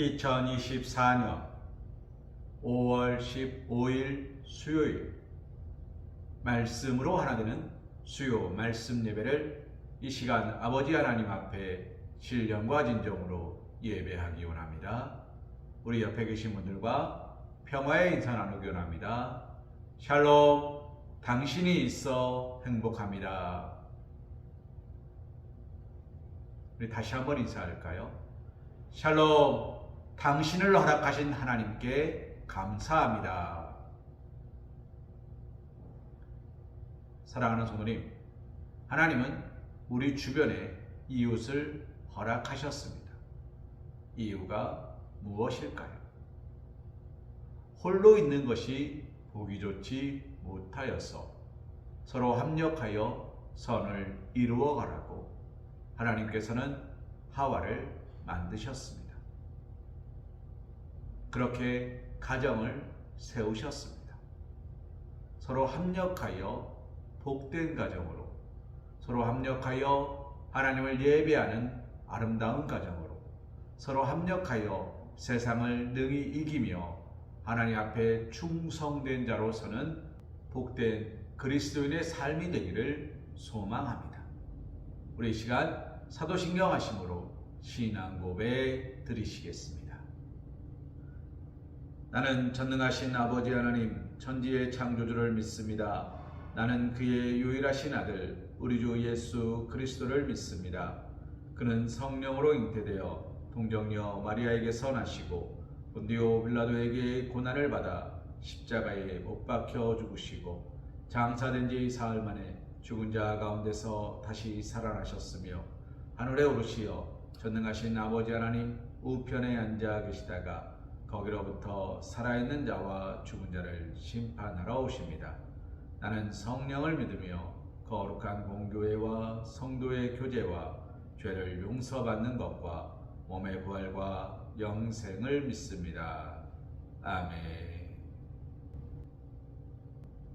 2024년 5월 15일 수요일 말씀으로 하나 되는 수요 말씀 예배를 이 시간 아버지 하나님 앞에 신령과 진정으로 예배하기 원합니다. 우리 옆에 계신 분들과 평화의 인사 나누기 원합니다. 샬롬, 당신이 있어 행복합니다. 우리 다시 한번 인사할까요? 샬롬, 당신을 허락하신 하나님께 감사합니다. 사랑하는 성도님, 하나님은 우리 주변에 이웃을 허락하셨습니다. 이유가 무엇일까요? 홀로 있는 것이 보기 좋지 못하여서 서로 합력하여 선을 이루어 가라고 하나님께서는 하와를 만드셨습니다. 그렇게 가정을 세우셨습니다. 서로 합력하여 복된 가정으로, 서로 합력하여 하나님을 예배하는 아름다운 가정으로, 서로 합력하여 세상을 능히 이기며 하나님 앞에 충성된 자로서는 복된 그리스도인의 삶이 되기를 소망합니다. 우리 이 시간 사도신경 하심으로 신앙 고백 드리시겠습니다. 나는 전능하신 아버지 하나님 천지의 창조주를 믿습니다. 나는 그의 유일하신 아들 우리 주 예수 그리스도를 믿습니다. 그는 성령으로 잉태되어 동정녀 마리아에게서 나시고 본디오 빌라도에게 고난을 받아 십자가에 못 박혀 죽으시고 장사된 지 사흘 만에 죽은 자 가운데서 다시 살아나셨으며 하늘에 오르시어 전능하신 아버지 하나님 우편에 앉아 계시다가 거기로부터 살아있는 자와 죽은 자를 심판하러 오십니다. 나는 성령을 믿으며 거룩한 공교회와 성도의 교제와 죄를 용서받는 것과 몸의 부활과 영생을 믿습니다. 아멘.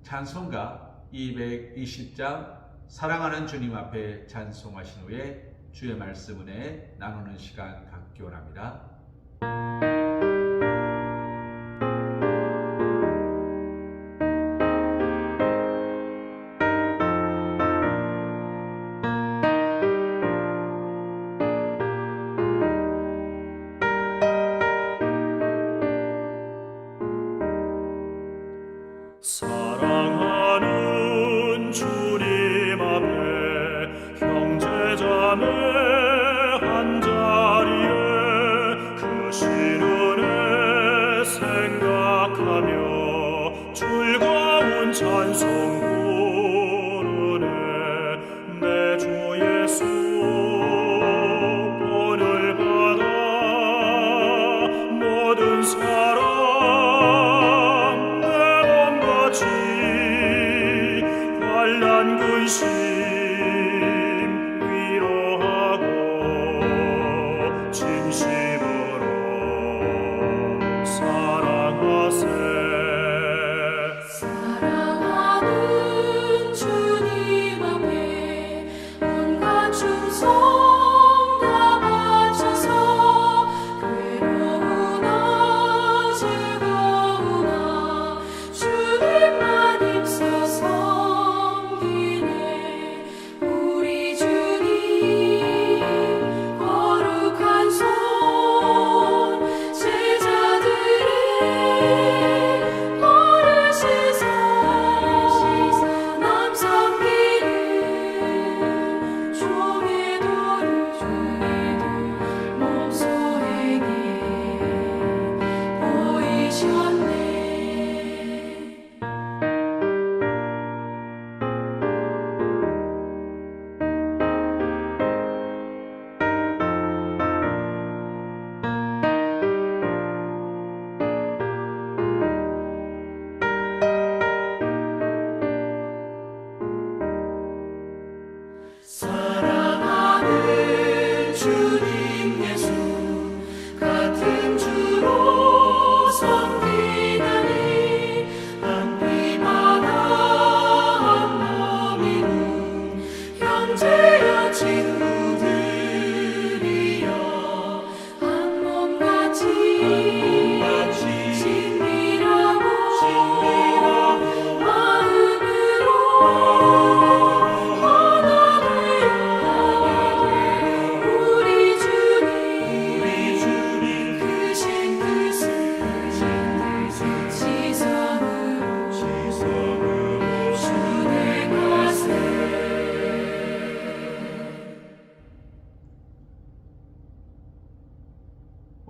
찬송가 220장 사랑하는 주님 앞에 찬송하신 후에 주의 말씀 은혜 나누는 시간 갖기 원합니다. 사랑하는 주님 앞에 형제자매 한자리에 그 신은혜 생각하며 즐거운 찬송 부르네. 내 주 예수 본을 받아 모든 사랑 환난 근심 위로하고 진심으로 사랑하세. 사랑하는 주님 앞에 온갖 충성 다 바쳐서 괴로우나 즐거우나 주님만 힘써서 친구들이여 한 몸같이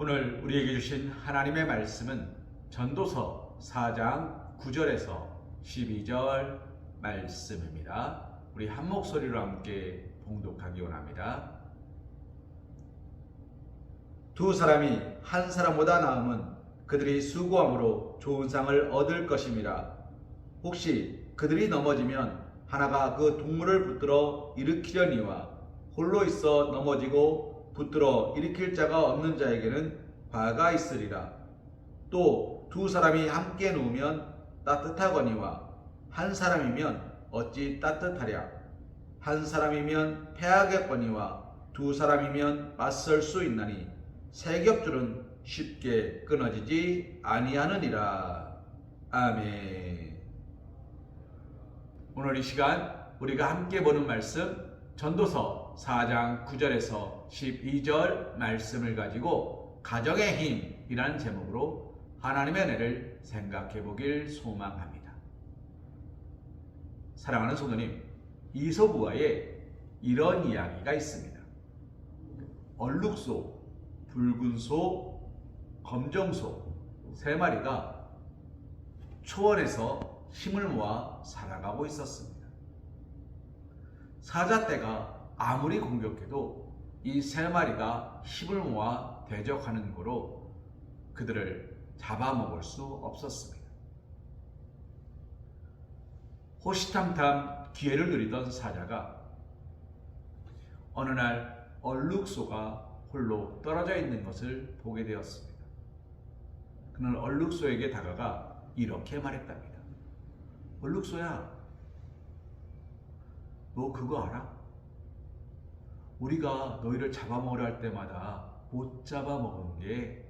오늘 우리에게 주신 하나님의 말씀은 전도서 4장 9절에서 12절 말씀입니다. 우리 한 목소리로 함께 봉독하기 원합니다. 두 사람이 한 사람보다 나음은 그들이 수고함으로 좋은 상을 얻을 것임이라. 혹시 그들이 넘어지면 하나가 그 동물을 붙들어 일으키려니와 홀로 있어 넘어지고 붙들어 일으킬 자가 없는 자에게는 화가 있으리라. 또 두 사람이 함께 누우면 따뜻하거니와 한 사람이면 어찌 따뜻하랴. 한 사람이면 패하겠거니와 두 사람이면 맞설 수 있나니 세 겹줄은 쉽게 끊어지지 아니하느니라. 아멘. 오늘 이 시간 우리가 함께 보는 말씀 전도서 4장 9절에서 12절 말씀을 가지고 가정의 힘이라는 제목으로 하나님의 은혜를 생각해 보길 소망합니다. 사랑하는 성도님, 이솝우화에 이런 이야기가 있습니다. 얼룩소, 붉은 소, 검정소 세 마리가 초원에서 힘을 모아 살아가고 있었습니다. 사자떼가 아무리 공격해도 이 세 마리가 힘을 모아 대적하는 거로 그들을 잡아먹을 수 없었습니다. 호시탐탐 기회를 누리던 사자가 어느 날 얼룩소가 홀로 떨어져 있는 것을 보게 되었습니다. 그는 얼룩소에게 다가가 이렇게 말했답니다. 얼룩소야, 너 그거 알아? 우리가 너희를 잡아먹으려 할 때마다 못 잡아먹은 게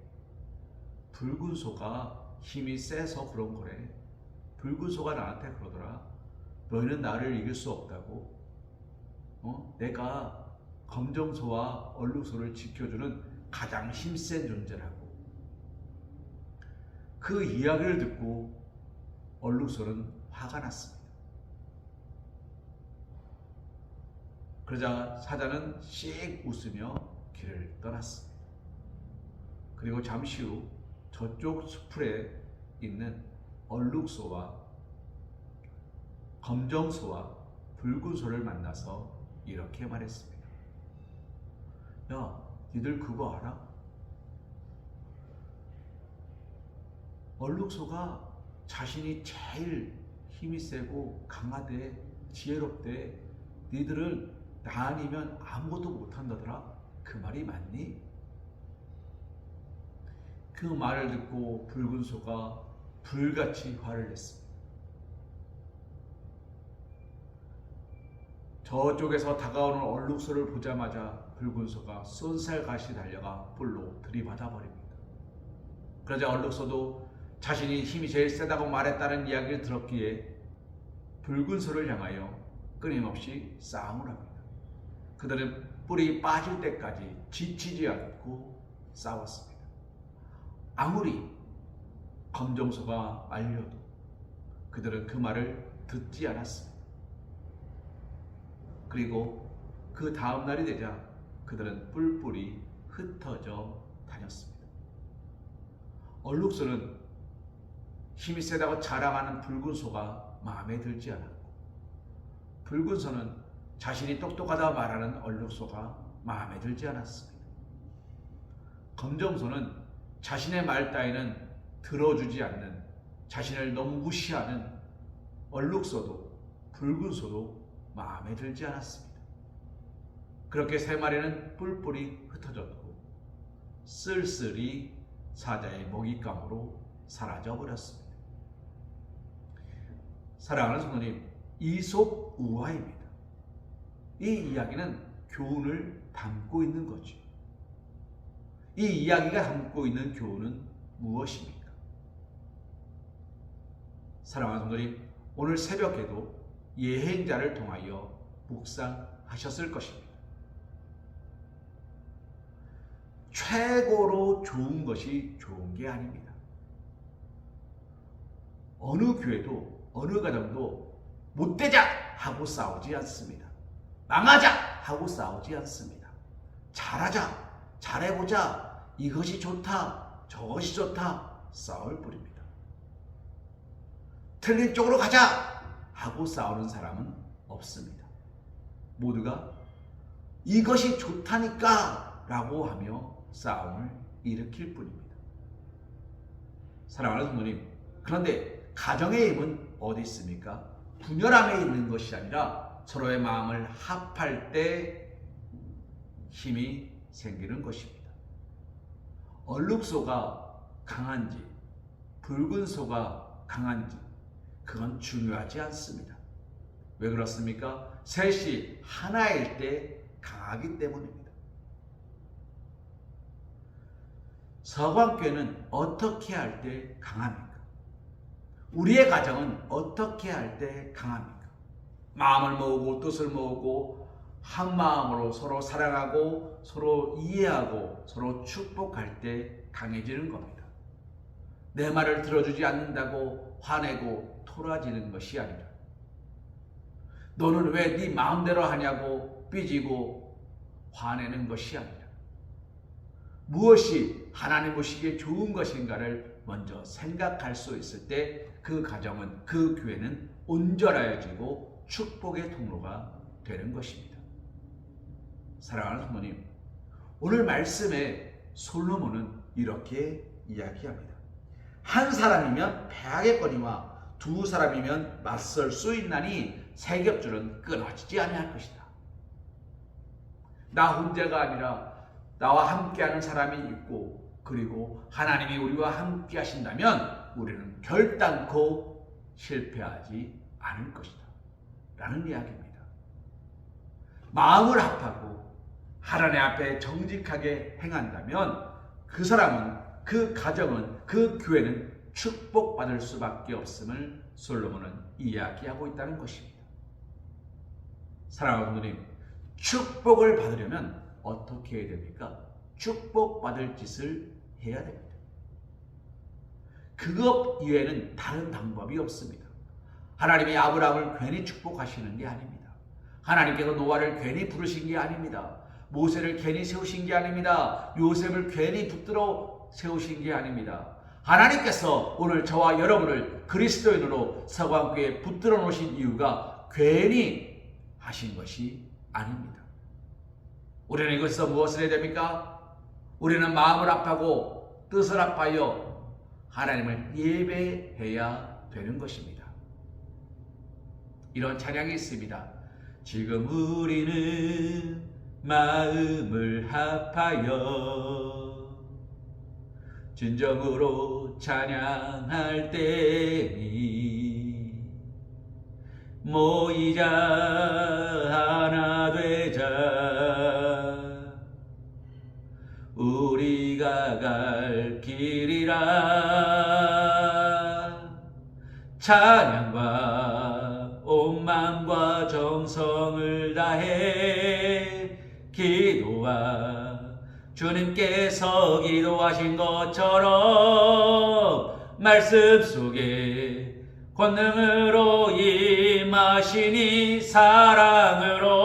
붉은 소가 힘이 세서 그런 거래. 붉은 소가 나한테 그러더라. 너희는 나를 이길 수 없다고. 내가 검정소와 얼룩소를 지켜주는 가장 힘센 존재라고. 그 이야기를 듣고 얼룩소는 화가 났습니다. 그러자 사자는 씩 웃으며 길을 떠났습니다. 그리고 잠시 후 저쪽 수풀에 있는 얼룩소와 검정소와 붉은 소를 만나서 이렇게 말했습니다. 야, 니들 그거 알아? 얼룩소가 자신이 제일 힘이 세고 강하대, 지혜롭대. 니들은 나 아니면 아무것도 못한다더라. 그 말이 맞니? 그 말을 듣고 붉은 소가 불같이 화를 냈습니다. 저쪽에서 다가오는 얼룩소를 보자마자 붉은 소가 쏜살같이 달려가 뿔로 들이받아 버립니다. 그러자 얼룩소도 자신이 힘이 제일 세다고 말했다는 이야기를 들었기에 붉은 소를 향하여 끊임없이 싸움을 합니다. 그들은 뿔이 빠질 때까지 지치지 않고 싸웠습니다. 아무리 검정소가 말려도 그들은 그 말을 듣지 않았습니다. 그리고 그 다음 날이 되자 그들은 뿔뿔이 흩어져 다녔습니다. 얼룩소는 힘이 세다고 자랑하는 붉은 소가 마음에 들지 않았고, 붉은 소는 자신이 똑똑하다 말하는 얼룩소가 마음에 들지 않았습니다. 검정소는 자신의 말 따위는 들어주지 않는, 자신을 너무 무시하는 얼룩소도 붉은 소도 마음에 들지 않았습니다. 그렇게 세 마리는 뿔뿔이 흩어졌고 쓸쓸히 사자의 먹잇감으로 사라져 버렸습니다. 사랑하는 성도님, 이솝우화입니다. 이 이야기는 교훈을 담고 있는 거죠. 이 이야기가 담고 있는 교훈은 무엇입니까? 사랑하는 성도님, 오늘 새벽에도 예행자를 통하여 묵상하셨을 것입니다. 최고로 좋은 것이 좋은 게 아닙니다. 어느 교회도 어느 가정도 못되자 하고 싸우지 않습니다. 망하자 하고 싸우지 않습니다. 잘하자, 잘해보자 이것이 좋다, 저것이 좋다 싸울 뿐입니다. 틀린 쪽으로 가자 하고 싸우는 사람은 없습니다. 모두가 이것이 좋다니까 라고 하며 싸움을 일으킬 뿐입니다. 사랑하는 성도님, 그런데 가정의 힘은 어디 있습니까? 분열함에 있는 것이 아니라 서로의 마음을 합할 때 힘이 생기는 것입니다. 얼룩소가 강한지 붉은 소가 강한지 그건 중요하지 않습니다. 왜 그렇습니까? 셋이 하나일 때 강하기 때문입니다. 서광교회는 어떻게 할 때 강합니까? 우리의 가정은 어떻게 할 때 강합니까? 마음을 모으고 뜻을 모으고 한 마음으로 서로 사랑하고 서로 이해하고 서로 축복할 때 강해지는 겁니다. 내 말을 들어주지 않는다고 화내고 토라지는 것이 아니라 너는 왜 네 마음대로 하냐고 삐지고 화내는 것이 아니라 무엇이 하나님 보시기에 좋은 것인가를 먼저 생각할 수 있을 때 그 가정은, 그 교회는 온전하여지고 축복의 통로가 되는 것입니다. 사랑하는 성도님, 오늘 말씀에 솔로몬은 이렇게 이야기합니다. 한 사람이면 패하겠거니와 두 사람이면 맞설 수 있나니 세 겹줄은 끊어지지 아니할 것이다. 나 혼자가 아니라 나와 함께하는 사람이 있고 그리고 하나님이 우리와 함께 하신다면 우리는 결단코 실패하지 않을 것이다 라는 이야기입니다. 마음을 합하고 하나님 앞에 정직하게 행한다면 그 사람은, 그 가정은, 그 교회는 축복받을 수밖에 없음을 솔로몬은 이야기하고 있다는 것입니다. 사랑하는 성도님, 축복을 받으려면 어떻게 해야 됩니까? 축복받을 짓을 해야 됩니다. 그것 이외에는 다른 방법이 없습니다. 하나님이 아브라함을 괜히 축복하시는 게 아닙니다. 하나님께서 노아를 괜히 부르신 게 아닙니다. 모세를 괜히 세우신 게 아닙니다. 요셉을 괜히 붙들어 세우신 게 아닙니다. 하나님께서 오늘 저와 여러분을 그리스도인으로 서광교회에 붙들어 놓으신 이유가 괜히 하신 것이 아닙니다. 우리는 이것에서 무엇을 해야 됩니까? 우리는 마음을 합하고 뜻을 합하여 하나님을 예배해야 되는 것입니다. 이런 찬양이 있습니다. 지금 우리는 마음을 합하여 진정으로 찬양할 때니 모이자 하나 되자 우리가 갈 길이라 찬양과 온 마음과 정성을 다해 기도하 주님께서 기도하신 것처럼 말씀 속에 권능으로 임하시니 사랑으로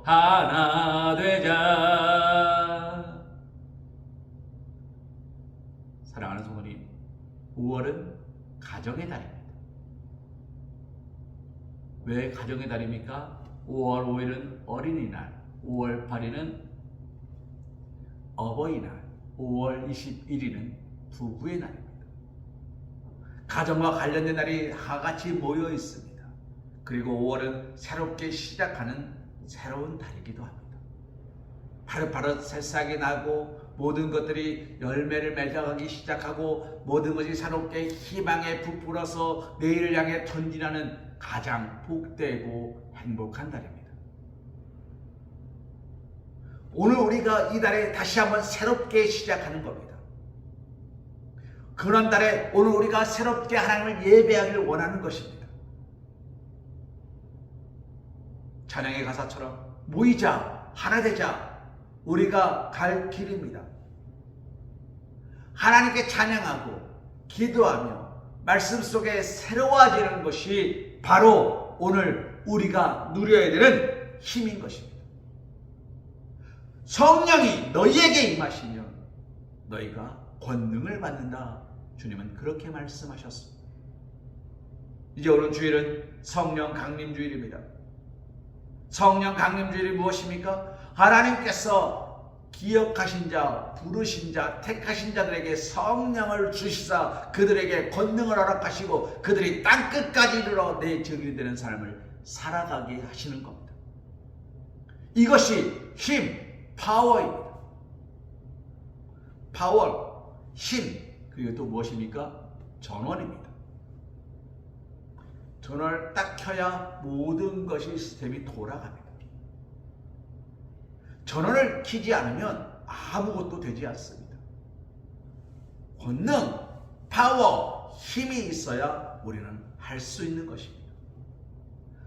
하나 되자. 사랑하는 성도님, 5월은 가정의 달입니다. 왜 가정의 달입니까? 5월 5일은 어린이날, 5월 8일은 어버이날, 5월 21일은 부부의 날입니다. 가정과 관련된 날이 다 같이 모여 있습니다. 그리고 5월은 새롭게 시작하는 새로운 달이기도 합니다. 파릇파릇 새싹이 나고 모든 것들이 열매를 맺어가기 시작하고 모든 것이 새롭게 희망에 부풀어서 내일을 향해 전진하는 가장 복되고 행복한 달입니다. 오늘 우리가 이 달에 다시 한번 새롭게 시작하는 겁니다. 그런 달에 오늘 우리가 새롭게 하나님을 예배하기를 원하는 것입니다. 찬양의 가사처럼 모이자, 하나 되자, 우리가 갈 길입니다. 하나님께 찬양하고 기도하며 말씀 속에 새로워지는 것이 바로 오늘 우리가 누려야 되는 힘인 것입니다. 성령이 너희에게 임하시면 너희가 권능을 받는다. 주님은 그렇게 말씀하셨습니다. 이제 오는 주일은 성령 강림주일입니다. 성령 강림주일이 무엇입니까? 하나님께서 기억하신 자, 부르신 자, 택하신 자들에게 성령을 주시사 그들에게 권능을 허락하시고 그들이 땅끝까지 이르러 내 증인이 되는 삶을 살아가게 하시는 겁니다. 이것이 힘, 파워입니다. 파워, 힘, 그리고 또 무엇입니까? 전원입니다. 전원을 딱 켜야 모든 것이 시스템이 돌아갑니다. 전원을 켜지 않으면 아무것도 되지 않습니다. 권능, 파워, 힘이 있어야 우리는 할 수 있는 것입니다.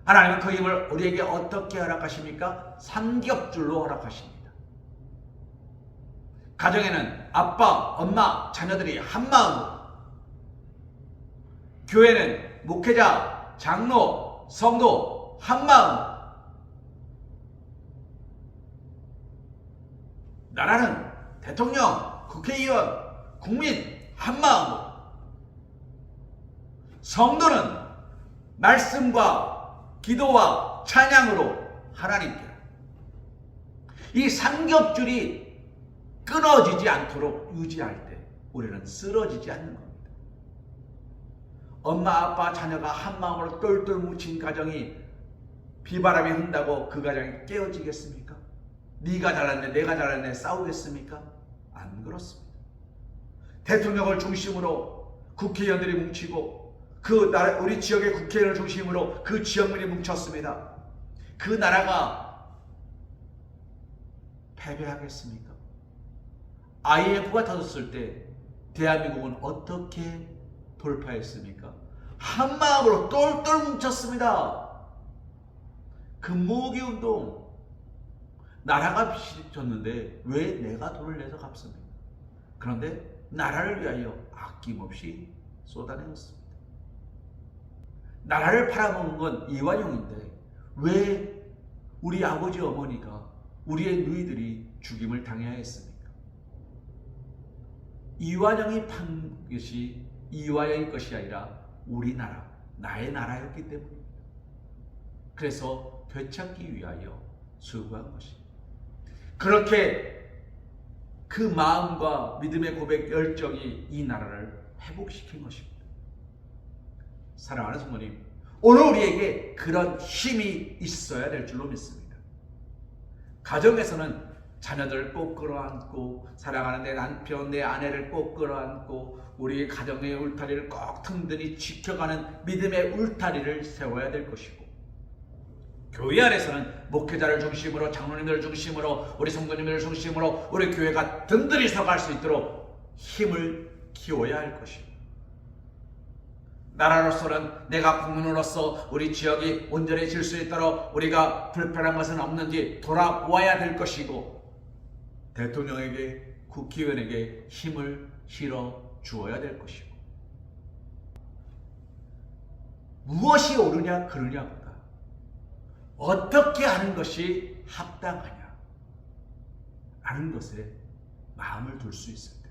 하나님은 그 힘을 우리에게 어떻게 허락하십니까? 삼겹줄로 허락하십니다. 가정에는 아빠, 엄마, 자녀들이 한 마음으로, 교회는 목회자, 장로, 성도 한 마음으로, 나라는 대통령, 국회의원, 국민 한 마음으로, 성도는 말씀과 기도와 찬양으로 하나님께, 이 삼겹줄이 끊어지지 않도록 유지할 때 우리는 쓰러지지 않는 겁니다. 엄마, 아빠, 자녀가 한 마음으로 똘똘 뭉친 가정이 비바람이 흔다고 그 가정이 깨어지겠습니까? 네가 잘났네, 내가 잘났네 싸우겠습니까? 안 그렇습니다. 대통령을 중심으로 국회의원들이 뭉치고 그 나라, 우리 지역의 국회의원을 중심으로 그 지역민이 뭉쳤습니다. 그 나라가 패배하겠습니까? IMF가 터졌을 때 대한민국은 어떻게 돌파했습니까? 한 마음으로 똘똘 뭉쳤습니다. 금모으기운동, 나라가 빚이 졌는데 왜 내가 돈을 내서 갚습니까? 그런데 나라를 위하여 아낌없이 쏟아내었습니다. 나라를 팔아먹은 건 이완용인데 왜 우리 아버지 어머니가, 우리의 누이들이 죽임을 당해야 했습니까? 이완용이 판 것이 이완용의 것이 아니라 우리나라, 나의 나라였기 때문입니다. 그래서 되찾기 위하여 수고한 것입니다. 그렇게 그 마음과 믿음의 고백, 열정이 이 나라를 회복시킨 것입니다. 사랑하는 성도님, 오늘 우리에게 그런 힘이 있어야 될 줄로 믿습니다. 가정에서는 자녀들을 꼭 끌어안고, 사랑하는 내 남편, 내 아내를 꼭 끌어안고 우리 가정의 울타리를 꼭 든든히 지켜가는 믿음의 울타리를 세워야 될 것이고, 교회 안에서는 목회자를 중심으로, 장로님들을 중심으로, 우리 성도님들을 중심으로 우리 교회가 든든히 서갈 수 있도록 힘을 키워야 할 것입니다. 나라로서는 내가 국민으로서 우리 지역이 온전해질 수 있도록 우리가 불편한 것은 없는지 돌아보아야 될 것이고, 대통령에게, 국회의원에게 힘을 실어 주어야 될 것이고, 무엇이 옳으냐 그르냐보다 어떻게 하는 것이 합당하냐 라는 것에 마음을 둘 수 있을 때,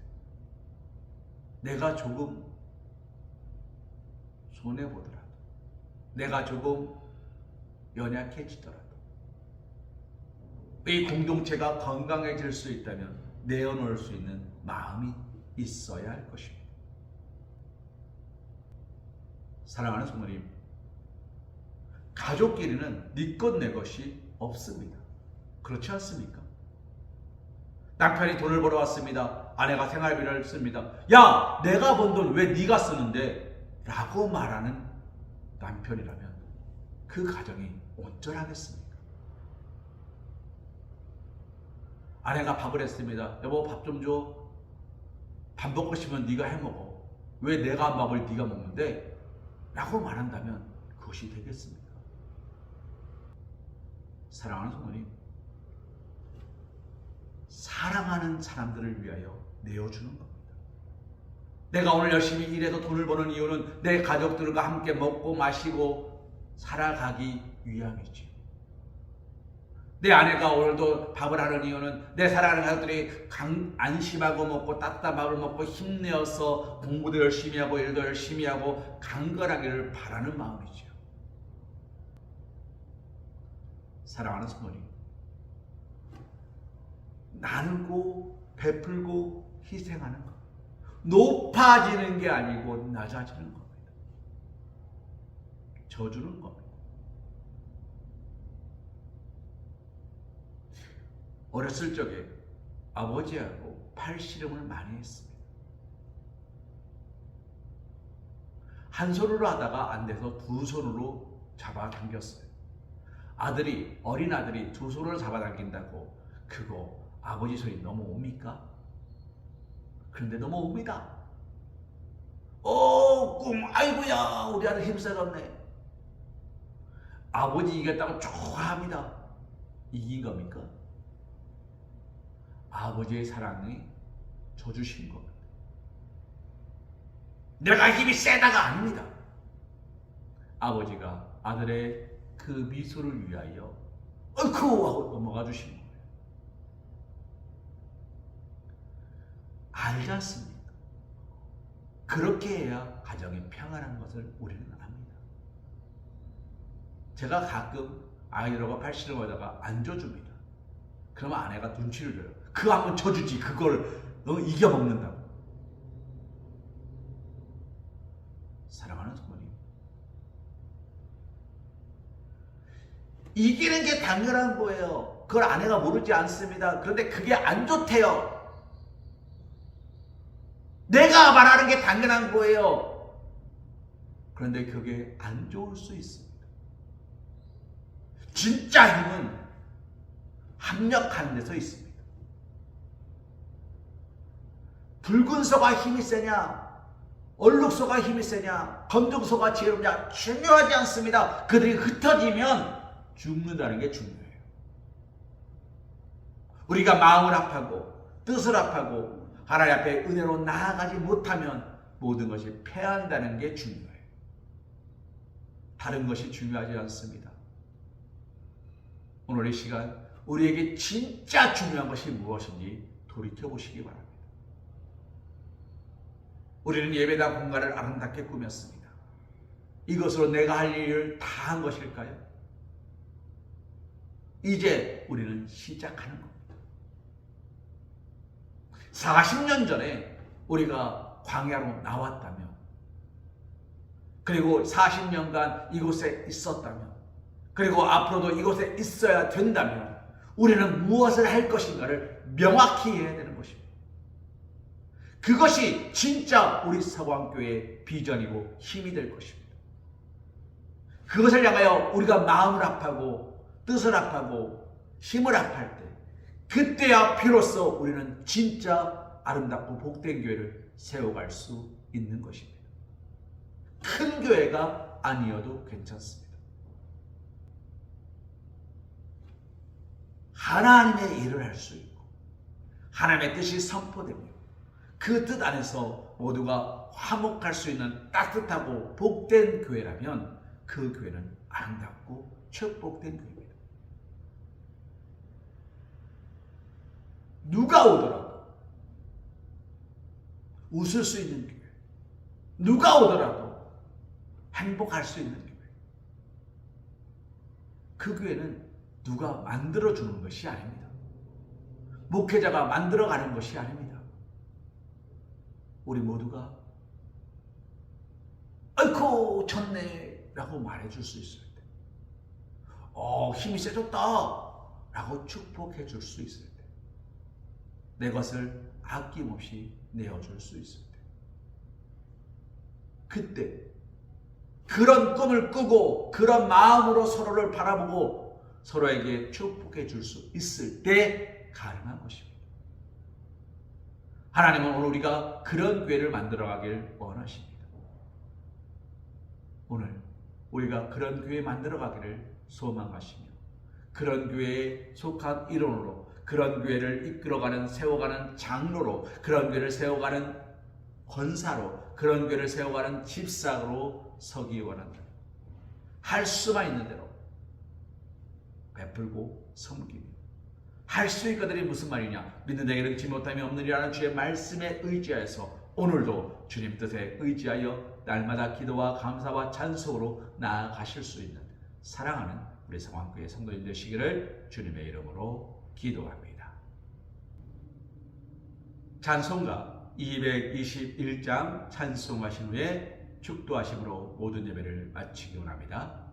내가 조금 손해보더라도, 내가 조금 연약해지더라도 이 공동체가 건강해질 수 있다면 내어놓을 수 있는 마음이 있어야 할 것입니다. 사랑하는 성도님, 가족끼리는 네 것 내 것이 없습니다. 그렇지 않습니까? 남편이 돈을 벌어왔습니다. 아내가 생활비를 씁니다. 야, 내가 번 돈 왜 네가 쓰는데? 라고 말하는 남편이라면 그 가정이 온전하겠습니까? 아내가 밥을 했습니다. 여보, 밥 좀 줘. 밥 먹고 싶으면 네가 해먹어. 왜 내가 한 밥을 네가 먹는데? 라고 말한다면 그것이 되겠습니까? 사랑하는 성도님, 사랑하는 사람들을 위하여 내어주는 겁니다. 내가 오늘 열심히 일해서 돈을 버는 이유는 내 가족들과 함께 먹고 마시고 살아가기 위함이지. 내 아내가 오늘도 밥을 하는 이유는 내 사랑하는 가족들이 안심하고 먹고 따뜻한 밥을 먹고 힘내어서 공부도 열심히 하고 일도 열심히 하고 강건하기를 바라는 마음이죠. 사랑하는 성도님, 나누고 베풀고 희생하는 것, 높아지는 게 아니고 낮아지는 겁니다. 져주는 겁니다. 어렸을 적에 아버지하고 팔씨름을 많이 했습니다. 한 손으로 하다가 안 돼서 두 손으로 잡아당겼어요. 어린 아들이 두 손으로 잡아당긴다고 그거 아버지 손이 넘어옵니까? 그런데 넘어옵니다. 아이고야, 우리 아들 힘세졌네. 아버지 이겼다고 좋아합니다. 이긴 겁니까? 아버지의 사랑이 져주신 겁니다. 내가 힘이 세다가 아닙니다. 아버지가 아들의 그 미소를 위하여 어이쿠 하고 넘어가 주신 거예요. 알지 않습니까? 그렇게 해야 가정이 평안한 것을 우리는 압니다. 제가 가끔 아이들하고 팔씨름 하다가 안 져줍니다. 그러면 아내가 눈치를 줘요. 그거 한번 져주지, 그걸 이겨먹는다고. 사랑하는 성도님, 이기는 게 당연한 거예요. 그걸 아내가 모르지 않습니다. 그런데 그게 안 좋대요. 내가 말하는 게 당연한 거예요. 그런데 그게 안 좋을 수 있습니다. 진짜 힘은 합력하는 데서 있습니다. 붉은 소가 힘이 세냐, 얼룩소가 힘이 세냐, 검정소가 지혜롭냐 중요하지 않습니다. 그들이 흩어지면 죽는다는 게 중요해요. 우리가 마음을 합하고 뜻을 합하고 하나님 앞에 은혜로 나아가지 못하면 모든 것이 패한다는 게 중요해요. 다른 것이 중요하지 않습니다. 오늘 이 시간 우리에게 진짜 중요한 것이 무엇인지 돌이켜보시기 바랍니다. 우리는 예배당 공간을 아름답게 꾸몄습니다. 이것으로 내가 할 일을 다 한 것일까요? 이제 우리는 시작하는 겁니다. 40년 전에 우리가 광야로 나왔다면, 그리고 40년간 이곳에 있었다면, 그리고 앞으로도 이곳에 있어야 된다면 우리는 무엇을 할 것인가를 명확히 해야 되는 것입니다. 그것이 진짜 우리 서광교회의 비전이고 힘이 될 것입니다. 그것을 향하여 우리가 마음을 합하고 뜻을 합하고 힘을 합할 때, 그때야 비로소 우리는 진짜 아름답고 복된 교회를 세워갈 수 있는 것입니다. 큰 교회가 아니어도 괜찮습니다. 하나님의 일을 할 수 있고 하나님의 뜻이 선포되며 그 뜻 안에서 모두가 화목할 수 있는 따뜻하고 복된 교회라면 그 교회는 아름답고 축복된 교회입니다. 누가 오더라도 웃을 수 있는 교회, 누가 오더라도 행복할 수 있는 교회, 그 교회는 누가 만들어주는 것이 아닙니다. 목회자가 만들어가는 것이 아닙니다. 우리 모두가 아이고 졌네 라고 말해줄 수 있을 때, 힘이 세졌다 라고 축복해 줄 수 있을 때, 내 것을 아낌없이 내어줄 수 있을 때, 그때 그런 꿈을 꾸고 그런 마음으로 서로를 바라보고 서로에게 축복해 줄 수 있을 때 가능한 것입니다. 하나님은 오늘 우리가 그런 교회를 만들어가길 원하십니다. 오늘 우리가 그런 교회 만들어가기를 소망하시며, 그런 교회에 속한 일원으로, 그런 교회를 이끌어가는 세워가는 장로로, 그런 교회를 세워가는 권사로, 그런 교회를 세워가는 집사로 서기 원한다. 할 수만 있는 대로 베풀고 섬기며 할 수 있거든이 무슨 말이냐? 믿는 자에게 능치 못함이 없느니라는 주의 말씀에 의지하여서 오늘도 주님 뜻에 의지하여 날마다 기도와 감사와 찬송으로 나아가실 수 있는 사랑하는 우리 성황교회 성도님 되시기를 주님의 이름으로 기도합니다. 찬송가 221장 찬송하신 후에 축도하심으로 모든 예배를 마치기 원합니다.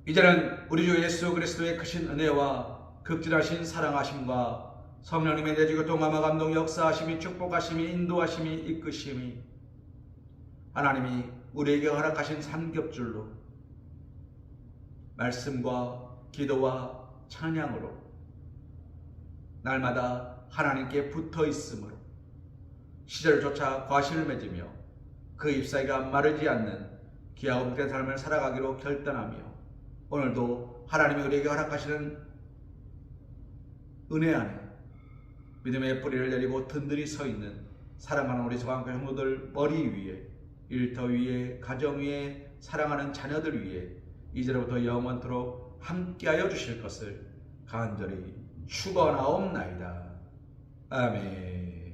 이제는 우리 주 예수 그리스도의 크신 은혜와 극진하신 사랑하심과 성령님의 내주교 동감화 감동 역사하심이 축복하심이 인도하심이 이끄심이 하나님이 우리에게 허락하신 삼겹줄로 말씀과 기도와 찬양으로 날마다 하나님께 붙어 있으므로 시절조차 과실을 맺으며 그 잎사귀가 마르지 않는 귀하고 복된 삶을 살아가기로 결단하며 오늘도 하나님이 우리에게 허락하시는 은혜 안에 믿음의 뿌리를 내리고 든든히 서 있는 사랑하는 우리 성황교회 성도들 머리 위에, 일터 위에, 가정 위에, 사랑하는 자녀들 위에 이제로부터 영원토록 함께하여 주실 것을 간절히 축원하옵나이다. 아멘.